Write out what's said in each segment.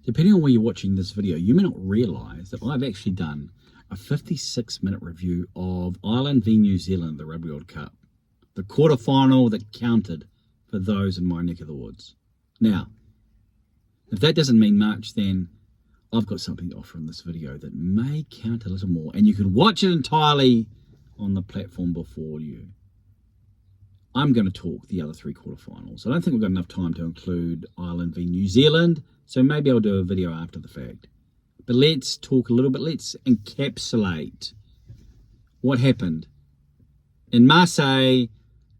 Depending on where you're watching this video, you may not realise that I've actually done a 56-minute review of Ireland v New Zealand, the Rugby World Cup. The quarterfinal that counted for those in my neck of the woods. Now, if that doesn't mean much, then I've got something to offer in this video that may count a little more, and you can watch it entirely on the platform before you. I'm going to talk the other three quarterfinals. I don't think we've got enough time to include Ireland v New Zealand, so maybe I'll do a video after the fact. But let's talk a little bit, let's encapsulate what happened in Marseille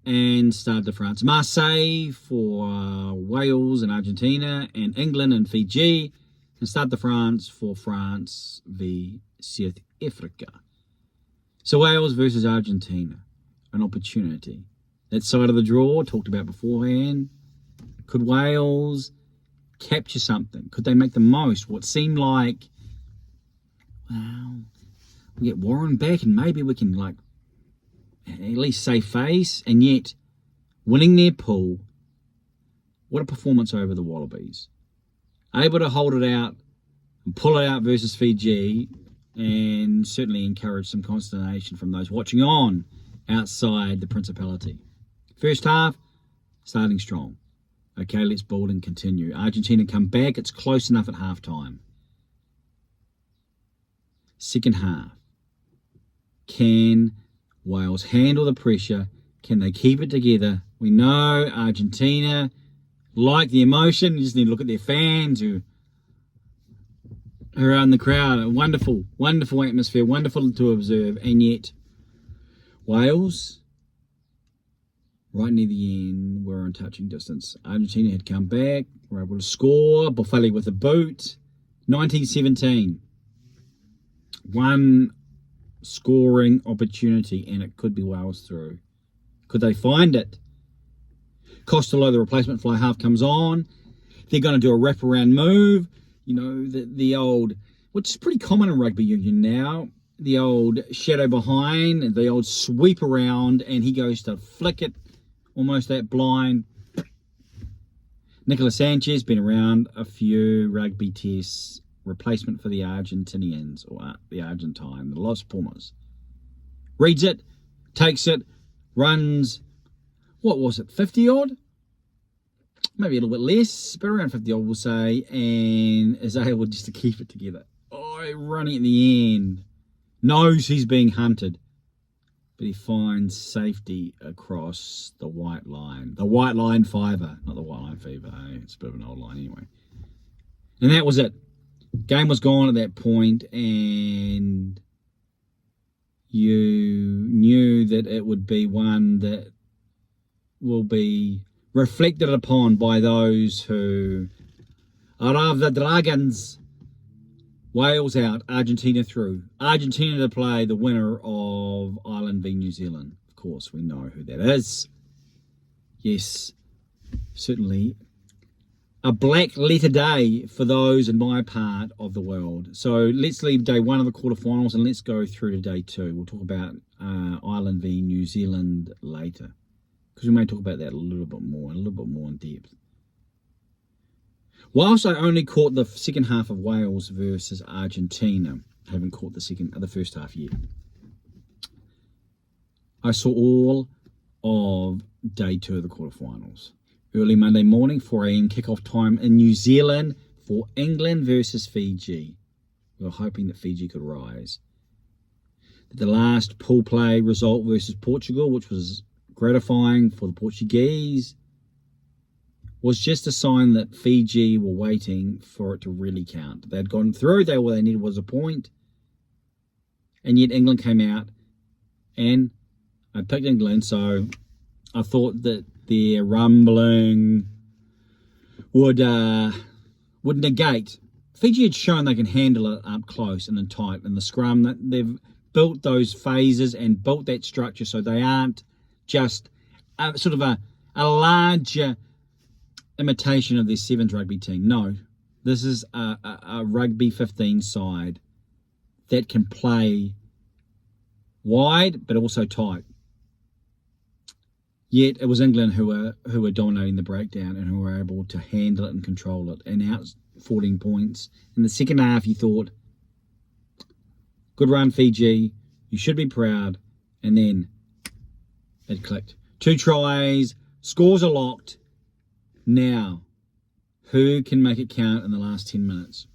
and Stade de France. Marseille for Wales and Argentina, and England and Fiji, and Stade de France for France v South Africa. So Wales versus Argentina, an opportunity. That side of the draw, talked about beforehand. Could Wales capture something? Could they make the most? What seemed like, well, we get Warren back and maybe we can like at least save face, and yet winning their pool, what a performance over the Wallabies. Able to hold it out and pull it out versus Fiji, and certainly encourage some consternation from those watching on outside the Principality. First half, starting strong. Okay, let's build and continue. Argentina come back, it's close enough at halftime. Second half, can Wales handle the pressure? Can they keep it together? We know Argentina like the emotion. You just need to look at their fans who are in the crowd. A wonderful, wonderful atmosphere, wonderful to observe. And yet, Wales, right near the end, were in touching distance. Argentina had come back, were able to score. Boffelli with a boot. 1917. One scoring opportunity, and it could be Wales through. Could they find it? Costello, the replacement fly half, comes on. They're going to do a wraparound move. You know, the old, which is pretty common in rugby union now, the old shadow behind, the old sweep around, and he goes to flick it almost that blind. Nicolas Sanchez, been around a few rugby tests, replacement for the Argentinians, or the Argentine, the Los Pumas. Reads it, takes it, runs, what was it, 50 odd? Maybe a little bit less, but around 50 odd we'll say, and is able just to keep it together. Oh, running at the end. Knows he's being hunted, but he finds safety across the white line. The white line fiver, not the white line fever, hey? It's a bit of an old line anyway. And that was it. Game was gone at that point, and you knew that it would be one that will be reflected upon by those who are of the Dragons. Wales out, Argentina through. Argentina to play the winner of Ireland v New Zealand. Of course, we know who that is. Yes, certainly a black letter day for those in my part of the world. So let's leave day one of the quarterfinals and let's go through to day two. We'll talk about Ireland v New Zealand later, because we may talk about that a little bit more in depth. Whilst I only caught the second half of Wales versus Argentina, I haven't caught the first half yet, I saw all of day two of the quarterfinals. Early Monday morning, 4 a.m. kickoff time in New Zealand for England versus Fiji. We were hoping that Fiji could rise. The last pool play result versus Portugal, which was gratifying for the Portuguese, was just a sign that Fiji were waiting for it to really count. They had gone through, all they needed was a point, and yet England came out, and I picked England, so I thought that their rumbling would negate. Fiji had shown they can handle it up close and then tight in the scrum, that they've built those phases and built that structure so they aren't just sort of a larger imitation of their sevens rugby team. No, this is a rugby 15 side that can play wide but also tight. Yet it was England who were dominating the breakdown and who were able to handle it and control it. And 14 points. In the second half, you thought, good run, Fiji. You should be proud. And then it clicked. 2 tries. Scores are locked. Now, who can make it count in the last 10 minutes?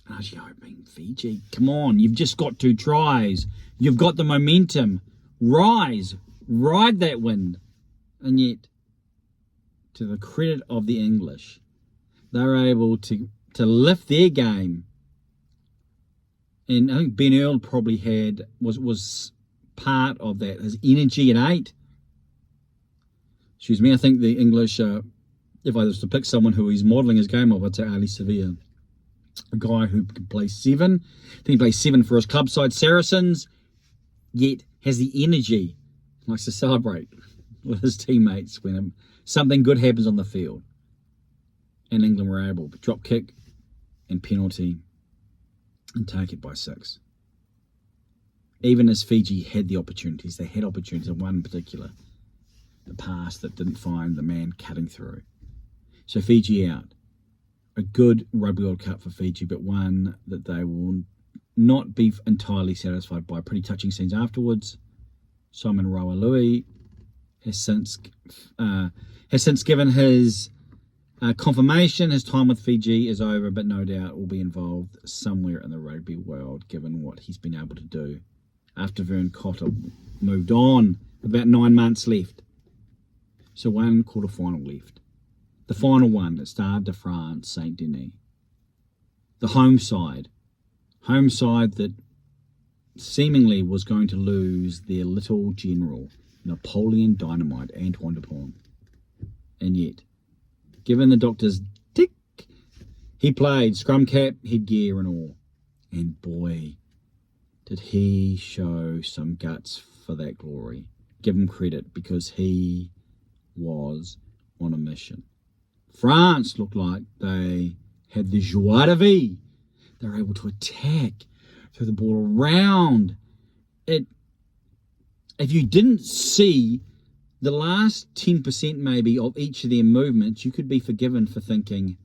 I was hoping Fiji. Come on. You've just got 2 tries. You've got the momentum. Rise. Ride that wind. And yet, to the credit of the English, they're able to lift their game. And I think Ben Earl probably was part of that. His energy at 8. Excuse me, I think the English, if I was to pick someone who he's modelling his game of, I'd say Ali Sevilla. A guy who can play 7. I think he plays 7 for his club side, Saracens, yet has the energy, likes to celebrate with his teammates when something good happens on the field. And England were able to drop kick and penalty and take it by 6. Even as Fiji had the opportunities, they had opportunities, and one in particular, the pass that didn't find the man cutting through. So Fiji out. A good Rugby World Cup for Fiji, but one that they will not be entirely satisfied by. Pretty touching scenes afterwards. Simon Rawalui has since given his confirmation. His time with Fiji is over, but no doubt will be involved somewhere in the rugby world, given what he's been able to do after Vern Cotter moved on. About 9 months left. So 1 quarter-final left. The final one at Stade de France, Saint-Denis. The home side that seemingly was going to lose their little general, Napoleon Dynamite, Antoine Dupont. And yet, given the doctor's tick, he played scrum cap, headgear and all. And boy, did he show some guts for that glory. Give him credit, because he was on a mission. France looked like they had the joie de vivre. They were able to attack, throw the ball around. If you didn't see the last 10% maybe of each of their movements, you could be forgiven for thinking,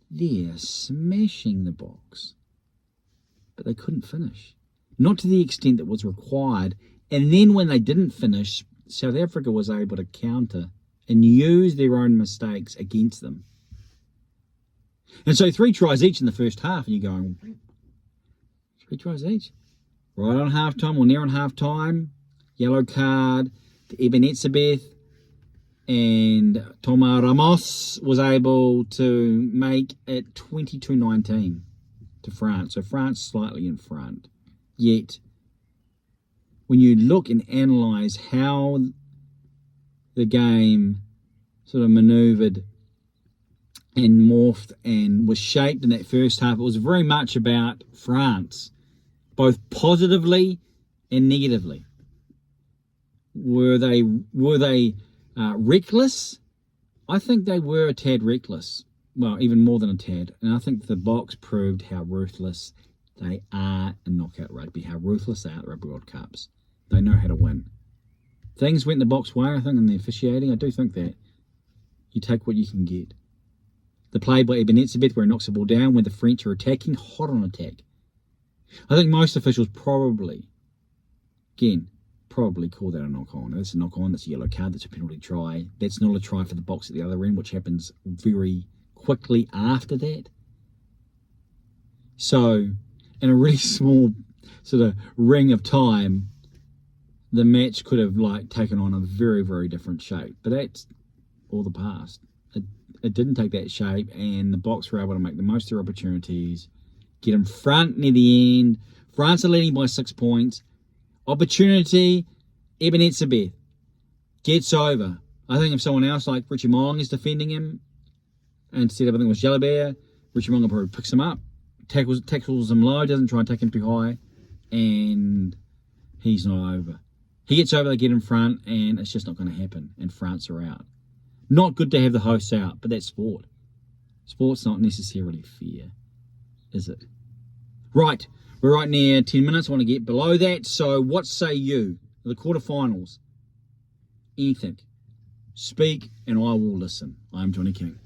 they're smashing the box. But they couldn't finish. Not to the extent that was required. And then when they didn't finish, South Africa was able to counter and use their own mistakes against them. And so 3 tries each in the first half, and you're going, 3 tries each? Right on half-time or near on half-time, yellow card to Eben Etzebeth, and Thomas Ramos was able to make it 22-19 to France. So France slightly in front. Yet, when you look and analyse how the game sort of manoeuvred and morphed and was shaped in that first half, it was very much about France, both positively and negatively. Were they reckless? I think they were a tad reckless. Well, even more than a tad. And I think the box proved how ruthless they are in knockout rugby, how ruthless they are at Rugby World Cups. They know how to win. Things went the box way, I think, in the officiating. I do think that. You take what you can get. The play by Eben Etzebeth where he knocks the ball down when the French are attacking, hot on attack. I think most officials probably call that a knock-on. That's a knock-on, that's a yellow card, that's a penalty try. That's not a try for the box at the other end, which happens very quickly after that. So, in a really small sort of ring of time, the match could have taken on a very, very different shape. But that's all the past. It didn't take that shape, and the Box were able to make the most of their opportunities, get in front near the end. France are leading by 6 points. Opportunity, Eben Etzebeth gets over. I think if someone else like Richie Mo'unga is defending him, instead of, I think it was Jalabert, Richie Mo'unga probably picks him up, tackles him low, doesn't try and take him too high, and he's not over. He gets over, they get in front, and it's just not going to happen, and France are out. Not good to have the hosts out, but that's sport. Sport's not necessarily fair, is it? Right, we're right near 10 minutes. I want to get below that. So what say you? The quarterfinals. Anything. Speak and I will listen. I'm Johnny King.